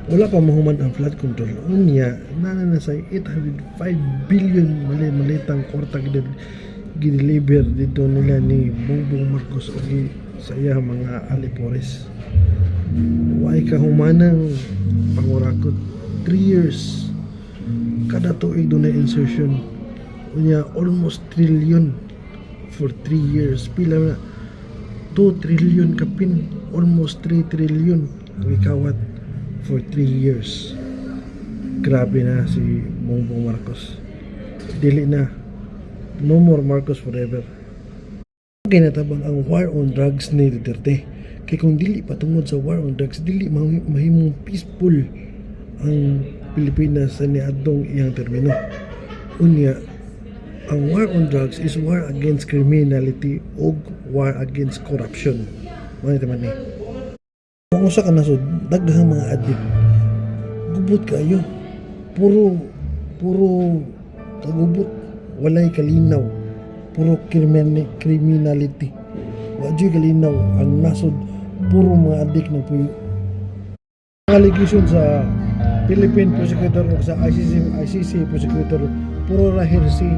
Wala pa mahuman ang flood control. Unya, na sa 805 billion malitang kwarta gideliver dito nila ni Bongbong Marcos o sa iya mga alipores. Way kahumanang pangurakot 3 years kada tuig doon na insertion. Unya, almost trillion for 3 years. Pila na 2 trillion kapin, almost 3 trillion ang ikawat for 3 years. Grabe na si Bongbong Marcos. Dili na. No more Marcos forever. Kinatabang ang war on drugs ni Duterte. Kaya kung dili patungod sa war on drugs, dili mahimong peaceful ang Pilipinas sa niadtong iyang termino. Unya, ang war on drugs is war against criminality o war against corruption. Manito man ni. Kung usa ka nasod, daghang mga addict. Gubot kayo. Puro kagubot. Walay kalinaw. Puro criminality. Wadyo'y kalinaw. Ang nasod, puro mga addict ng puyo. Ang allegation sa Philippine prosecutor o sa ICC prosecutor, puro rahirsi.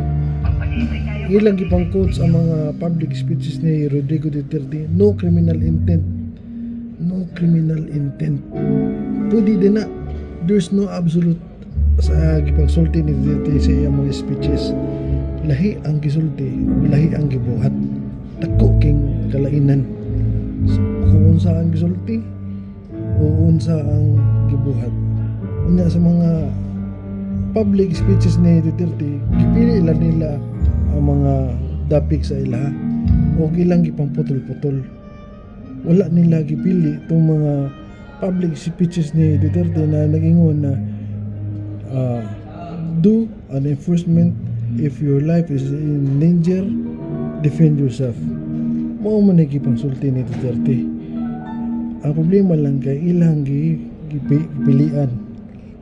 Ilang gipang quotes ang mga public speeches ni Rodrigo Duterte. No criminal intent. No criminal intent. Pwede din na. There's no absolute sa gipagsulti ni Duterte sa iyang mga speeches. Lahi ang gisulti, lahi ang gibuhat. Tako king kalainan. Kung unsa ang gisulti o unsa ang gibuhat. Unya sa mga public speeches ni Duterte, gipili lang nila ang mga dapik sa ila o ilang gipang putol-putol. Wala nila gipili itong mga public speeches ni Duterte na nagingon na do an enforcement if your life is in danger, defend yourself. Mao man gipang sulti ni Duterte. Ang problema lang kay ilang gipilian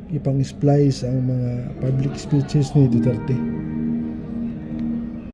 ipang splice ang mga public speeches ni Duterte.